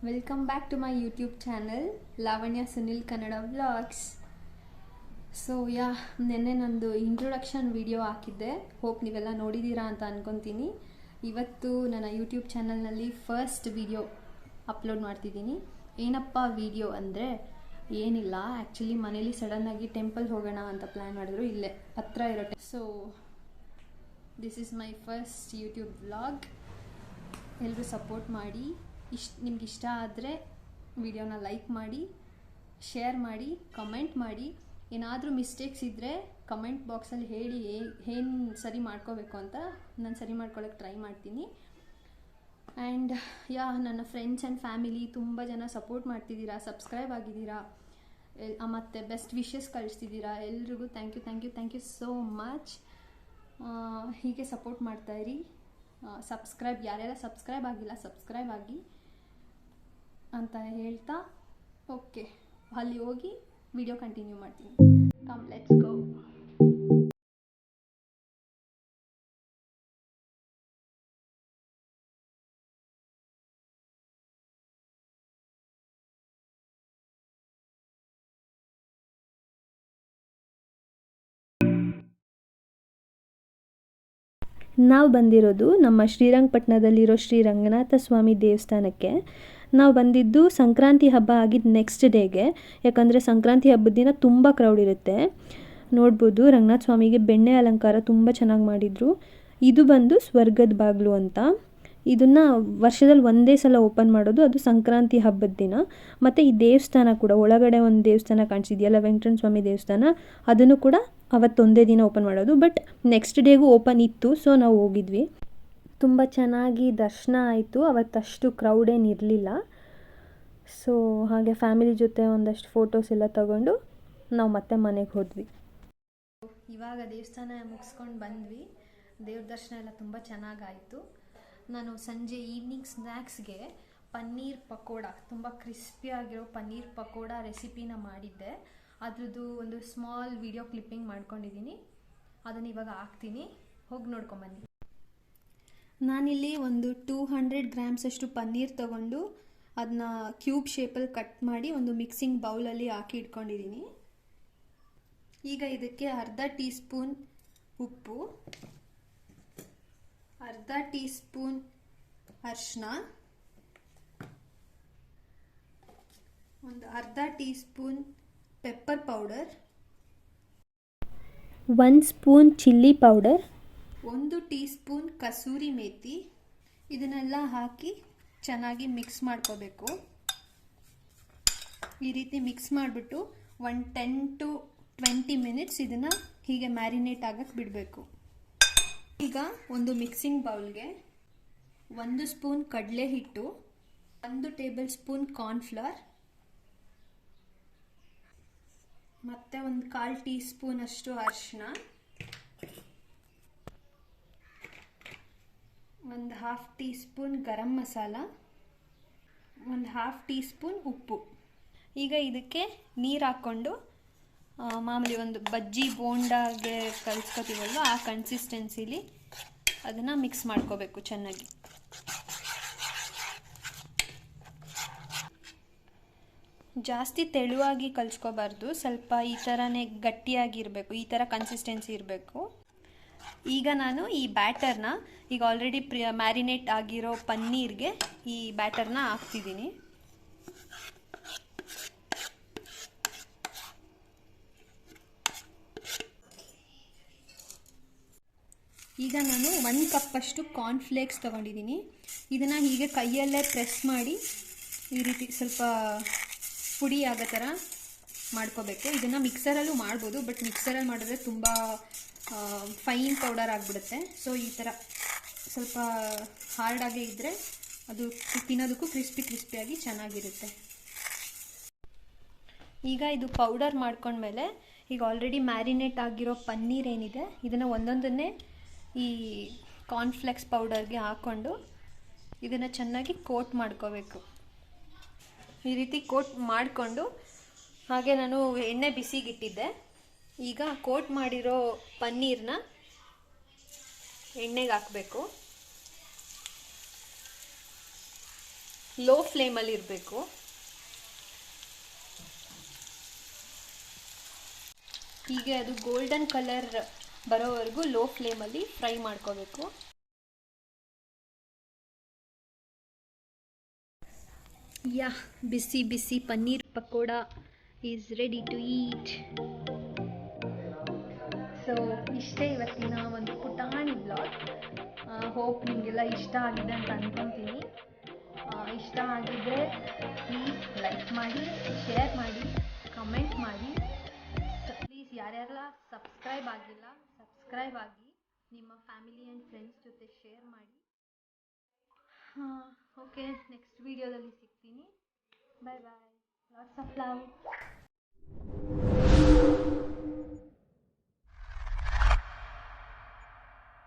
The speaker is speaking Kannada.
Welcome back to my YouTube channel Lavanya Sunil Kannada vlogs. So ನೆನ್ನೆ ನಂದು ಇಂಟ್ರೊಡಕ್ಷನ್ ವಿಡಿಯೋ ಹಾಕಿದ್ದೆ. ಹೋಪ್ ನೀವೆಲ್ಲ ನೋಡಿದ್ದೀರಾ ಅಂತ ಅಂದ್ಕೊತೀನಿ. ಇವತ್ತು ನನ್ನ ಯೂಟ್ಯೂಬ್ ಚಾನಲ್ನಲ್ಲಿ ಫಸ್ಟ್ ವಿಡಿಯೋ ಅಪ್ಲೋಡ್ ಮಾಡ್ತಿದ್ದೀನಿ. ಏನಪ್ಪ ವಿಡಿಯೋ ಅಂದರೆ ಏನಿಲ್ಲ, ಆ್ಯಕ್ಚುಲಿ ಮನೇಲಿ ಸಡನ್ನಾಗಿ ಟೆಂಪಲ್ ಹೋಗೋಣ ಅಂತ ಪ್ಲ್ಯಾನ್ ಮಾಡಿದ್ರು, ಇಲ್ಲೇ ಹತ್ರ ಇರೋ. So this is my first YouTube vlog. ಎಲ್ಲರೂ ಸಪೋರ್ಟ್ ಮಾಡಿ. ನಿಮ್ಗೆ ಇಷ್ಟ ಆದರೆ ವಿಡಿಯೋನ ಲೈಕ್ ಮಾಡಿ, ಶೇರ್ ಮಾಡಿ, ಕಮೆಂಟ್ ಮಾಡಿ. ಏನಾದರೂ ಮಿಸ್ಟೇಕ್ಸ್ ಇದ್ದರೆ ಕಮೆಂಟ್ ಬಾಕ್ಸಲ್ಲಿ ಹೇಳಿ, ಏನು ಸರಿ ಮಾಡ್ಕೋಬೇಕು ಅಂತ ನಾನು ಸರಿ ಮಾಡ್ಕೊಳ್ಳೋಕ್ಕೆ ಟ್ರೈ ಮಾಡ್ತೀನಿ. ಆ್ಯಂಡ್ ನನ್ನ ಫ್ರೆಂಡ್ಸ್ ಆ್ಯಂಡ್ ಫ್ಯಾಮಿಲಿ ತುಂಬ ಜನ ಸಪೋರ್ಟ್ ಮಾಡ್ತಿದ್ದೀರಾ, ಸಬ್ಸ್ಕ್ರೈಬ್ ಆಗಿದ್ದೀರಾ, ಮತ್ತು ಬೆಸ್ಟ್ ವಿಶಸ್ ಕಳಿಸ್ತಿದ್ದೀರಾ. ಎಲ್ರಿಗೂ ಥ್ಯಾಂಕ್ ಯು ಸೋ ಮಚ್. ಹೀಗೆ ಸಪೋರ್ಟ್ ಮಾಡ್ತಾಯಿರಿ. ಸಬ್ಸ್ಕ್ರೈಬ್, ಯಾರ್ಯಾರ ಸಬ್ಸ್ಕ್ರೈಬ್ ಆಗಿಲ್ಲ ಸಬ್ಸ್ಕ್ರೈಬ್ ಆಗಿ ಅಂತ ಹೇಳ್ತಾ, ಓಕೆ ಅಲ್ಲಿ ಹೋಗಿ ವಿಡಿಯೋ ಕಂಟಿನ್ಯೂ ಮಾಡ್ತೀನಿ. Come let's go. ನಾವು ಬಂದಿರೋದು ನಮ್ಮ ಶ್ರೀರಂಗಪಟ್ಟಣದಲ್ಲಿರೋ ಶ್ರೀ ರಂಗನಾಥ ಸ್ವಾಮಿ ದೇವಸ್ಥಾನಕ್ಕೆ. ನಾವು ಬಂದಿದ್ದು ಸಂಕ್ರಾಂತಿ ಹಬ್ಬ ಆಗಿದ್ದು ನೆಕ್ಸ್ಟ್ ಡೇಗೆ. ಯಾಕಂದರೆ ಸಂಕ್ರಾಂತಿ ಹಬ್ಬದ ದಿನ ತುಂಬ ಕ್ರೌಡ್ ಇರುತ್ತೆ. ನೋಡ್ಬೋದು ರಂಗನಾಥ ಸ್ವಾಮಿಗೆ ಬೆಣ್ಣೆ ಅಲಂಕಾರ ತುಂಬ ಚೆನ್ನಾಗಿ ಮಾಡಿದರು. ಇದು ಬಂದು ಸ್ವರ್ಗದ ಬಾಗಿಲು ಅಂತ. ಇದನ್ನು ವರ್ಷದಲ್ಲಿ ಒಂದೇ ಸಲ ಓಪನ್ ಮಾಡೋದು, ಅದು ಸಂಕ್ರಾಂತಿ ಹಬ್ಬದ ದಿನ. ಮತ್ತು ಈ ದೇವಸ್ಥಾನ ಕೂಡ, ಒಳಗಡೆ ಒಂದು ದೇವಸ್ಥಾನ ಕಾಣಿಸಿದೆಯಲ್ಲ, ವೆಂಕಟರಮಣ ಸ್ವಾಮಿ ದೇವಸ್ಥಾನ, ಅದನ್ನು ಕೂಡ ಅವತ್ತೊಂದೇ ದಿನ ಓಪನ್ ಮಾಡೋದು. ಬಟ್ ನೆಕ್ಸ್ಟ್ ಡೇಗೂ ಓಪನ್ ಇತ್ತು, ಸೊ ನಾವು ಹೋಗಿದ್ವಿ. ತುಂಬ ಚೆನ್ನಾಗಿ ದರ್ಶನ ಆಯಿತು. ಅವತ್ತಷ್ಟು ಕ್ರೌಡ್ ಏನಿರಲಿಲ್ಲ. ಸೊ ಹಾಗೆ ಫ್ಯಾಮಿಲಿ ಜೊತೆ ಒಂದಷ್ಟು ಫೋಟೋಸ್ ಎಲ್ಲ ತಗೊಂಡು ನಾವು ಮತ್ತೆ ಮನೆಗೆ ಹೋದ್ವಿ. ಇವಾಗ ದೇವಸ್ಥಾನ ಮುಗಿಸ್ಕೊಂಡು ಬಂದ್ವಿ. ದೇವ್ರ ದರ್ಶನ ಎಲ್ಲ ತುಂಬ ಚೆನ್ನಾಗಾಯಿತು. ನಾನು ಸಂಜೆ ಈವ್ನಿಂಗ್ ಸ್ನ್ಯಾಕ್ಸ್ಗೆ ಪನ್ನೀರ್ ಪಕೋಡ, ತುಂಬ ಕ್ರಿಸ್ಪಿಯಾಗಿರೋ ಪನ್ನೀರ್ ಪಕೋಡ ರೆಸಿಪಿನ ಮಾಡಿದ್ದೆ. ಅದ್ರದ್ದು ಒಂದು ಸ್ಮಾಲ್ ವಿಡಿಯೋ ಕ್ಲಿಪ್ಪಿಂಗ್ ಮಾಡ್ಕೊಂಡಿದ್ದೀನಿ, ಅದನ್ನು ಇವಾಗ ಹಾಕ್ತೀನಿ, ಹೋಗಿ ನೋಡ್ಕೊಂಬನ್ನಿ. ನಾನಿಲ್ಲಿ ಒಂದು 200 ಗ್ರಾಮ್ಸ್ ಅಷ್ಟು ಪನ್ನೀರ್ ತೊಗೊಂಡು ಅದನ್ನ ಕ್ಯೂಬ್ ಶೇಪಲ್ಲಿ ಕಟ್ ಮಾಡಿ ಒಂದು ಮಿಕ್ಸಿಂಗ್ ಬೌಲಲ್ಲಿ ಹಾಕಿ ಇಟ್ಕೊಂಡಿದ್ದೀನಿ. ಈಗ ಇದಕ್ಕೆ ಅರ್ಧ ಟೀ ಸ್ಪೂನ್ ಉಪ್ಪು, ಅರ್ಧ ಟೀ ಸ್ಪೂನ್ ಅರಿಶಿನ, ಒಂದು ಅರ್ಧ tea spoon pepper powder, 1 spoon chilli powder, 1 tea spoon kasuri methi. ಇದನ್ನೆಲ್ಲ ಹಾಕಿ ಚೆನ್ನಾಗಿ ಮಿಕ್ಸ್ ಮಾಡ್ಕೋಬೇಕು. ಈ ರೀತಿ ಮಿಕ್ಸ್ ಮಾಡಿಬಿಟ್ಟು ಒಂದು 10 to 20 ಮಿನಿಟ್ಸ್ ಇದನ್ನು ಹೀಗೆ ಮ್ಯಾರಿನೇಟ್ ಆಗಕ್ಕೆ ಬಿಡಬೇಕು. ಈಗ ಒಂದು ಮಿಕ್ಸಿಂಗ್ ಬೌಲ್ಗೆ 1 ಸ್ಪೂನ್ ಕಡಲೆ ಹಿಟ್ಟು, 1 ಟೇಬಲ್ ಸ್ಪೂನ್ ಕಾರ್ನ್ಫ್ಲವರ್, ಮತ್ತು ಒಂದು 1/4 ಟೀ ಸ್ಪೂನ್ ಅಷ್ಟು ಅರಿಶಿನ, ಒಂದು 1/2 ಟೀ ಸ್ಪೂನ್ ಗರಂ ಮಸಾಲ, ಒಂದು 1/2 ಟೀ ಸ್ಪೂನ್ ಉಪ್ಪು. ಈಗ ಇದಕ್ಕೆ ನೀರು ಹಾಕ್ಕೊಂಡು ಮಾಮೂಲಿ ಒಂದು ಬಜ್ಜಿ ಬೋಂಡಾಗೆ ಕಲಿಸ್ಕೊತೀವಲ್ವ ಆ ಕನ್ಸಿಸ್ಟೆನ್ಸಿಲಿ ಅದನ್ನು ಮಿಕ್ಸ್ ಮಾಡ್ಕೋಬೇಕು ಚೆನ್ನಾಗಿ. ಜಾಸ್ತಿ ತೆಳುವಾಗಿ ಕಲಿಸ್ಕೋಬಾರ್ದು, ಸ್ವಲ್ಪ ಈ ಥರನೇ ಗಟ್ಟಿಯಾಗಿರಬೇಕು, ಈ ಥರ ಕನ್ಸಿಸ್ಟೆನ್ಸಿ ಇರಬೇಕು. ಈಗ ನಾನು ಈ ಬ್ಯಾಟರ್ನ, ಈಗ ಆಲ್ರೆಡಿ ಮ್ಯಾರಿನೇಟ್ ಆಗಿರೋ ಪನ್ನೀರ್ಗೆ ಈ ಬ್ಯಾಟರ್ನ ಹಾಕ್ತಿದ್ದೀನಿ. ಈಗ ನಾನು 1 ಕಪ್ಪಷ್ಟು ಕಾರ್ನ್ಫ್ಲೇಕ್ಸ್ ತೊಗೊಂಡಿದ್ದೀನಿ. ಇದನ್ನು ಹೀಗೆ ಕೈಯಲ್ಲೇ ಪ್ರೆಸ್ ಮಾಡಿ ಈ ರೀತಿ ಸ್ವಲ್ಪ ಪುಡಿ ಆಗೋ ಥರ ಮಾಡ್ಕೋಬೇಕು. ಇದನ್ನು ಮಿಕ್ಸರಲ್ಲೂ ಮಾಡ್ಬೋದು, ಬಟ್ ಮಿಕ್ಸರಲ್ಲಿ ಮಾಡಿದ್ರೆ ತುಂಬ ಫೈನ್ ಪೌಡರ್ ಆಗಿಬಿಡುತ್ತೆ. ಸೊ ಈ ಥರ ಸ್ವಲ್ಪ ಹಾರ್ಡಾಗೇ ಇದ್ದರೆ ಅದು ತಿನ್ನೋದಕ್ಕೂ ಕ್ರಿಸ್ಪಿಯಾಗಿ ಚೆನ್ನಾಗಿರುತ್ತೆ. ಈಗ ಇದು ಪೌಡರ್ ಮಾಡ್ಕೊಂಡ್ಮೇಲೆ ಈಗ ಆಲ್ರೆಡಿ ಮ್ಯಾರಿನೇಟ್ ಆಗಿರೋ ಪನ್ನೀರ್ ಏನಿದೆ ಇದನ್ನು ಒಂದೊಂದನ್ನೇ ಈ ಕಾರ್ನ್ಫ್ಲೆಕ್ಸ್ ಪೌಡರ್ಗೆ ಹಾಕ್ಕೊಂಡು ಇದನ್ನು ಚೆನ್ನಾಗಿ ಕೋಟ್ ಮಾಡ್ಕೋಬೇಕು. ಈ ರೀತಿ ಕೋಟ್ ಮಾಡಿಕೊಂಡು ಹಾಗೆ ನಾನು ಎಣ್ಣೆ ಬಿಸಿಗಿಟ್ಟಿದ್ದೆ. ಈಗ ಕೋಟ್ ಮಾಡಿರೋ ಪನ್ನೀರನ್ನ ಎಣ್ಣೆಗೆ ಹಾಕಬೇಕು. ಲೋ ಫ್ಲೇಮಲ್ಲಿ ಇರಬೇಕು. ಹೀಗೆ ಅದು ಗೋಲ್ಡನ್ ಕಲರ್ ಬರೋವರೆಗೂ ಲೋ ಫ್ಲೇಮಲ್ಲಿ ಫ್ರೈ ಮಾಡ್ಕೋಬೇಕು. ಯಾ, ಬಿಸಿ ಬಿಸಿ paneer pakoda is ready to eat. So ಇಷ್ಟೇ ಇವತ್ತಿನ ಒಂದು ಪುಟಾಣಿ ಬ್ಲಾಗ್. ಹೋಪ್ ನಿಮಗೆಲ್ಲ ಇಷ್ಟ ಆಗಿದೆ ಅಂತ ಅಂದ್ಕೊತೀನಿ. ಇಷ್ಟ ಆಗಿದ್ದರೆ ಪ್ಲೀಸ್ ಲೈಕ್ ಮಾಡಿ, ಶೇರ್ ಮಾಡಿ, ಕಮೆಂಟ್ ಮಾಡಿ. ಪ್ಲೀಸ್ ಯಾರ್ಯಾರೆಲ್ಲ ಸಬ್ಸ್ಕ್ರೈಬ್ ಆಗಿಲ್ಲ, ಸಬ್ಸ್ಕ್ರೈಬ್ ಆಗಿ ನಿಮ್ಮ ಫ್ಯಾಮಿಲಿ ಆ್ಯಂಡ್ ಫ್ರೆಂಡ್ಸ್ ಜೊತೆ ಶೇರ್ ಮಾಡಿ. ಓಕೆ, ನೆಕ್ಸ್ಟ್ ವೀಡಿಯೋದಲ್ಲಿ ಸಿಗ್ತೀನಿ. Bye bye. Lots of love.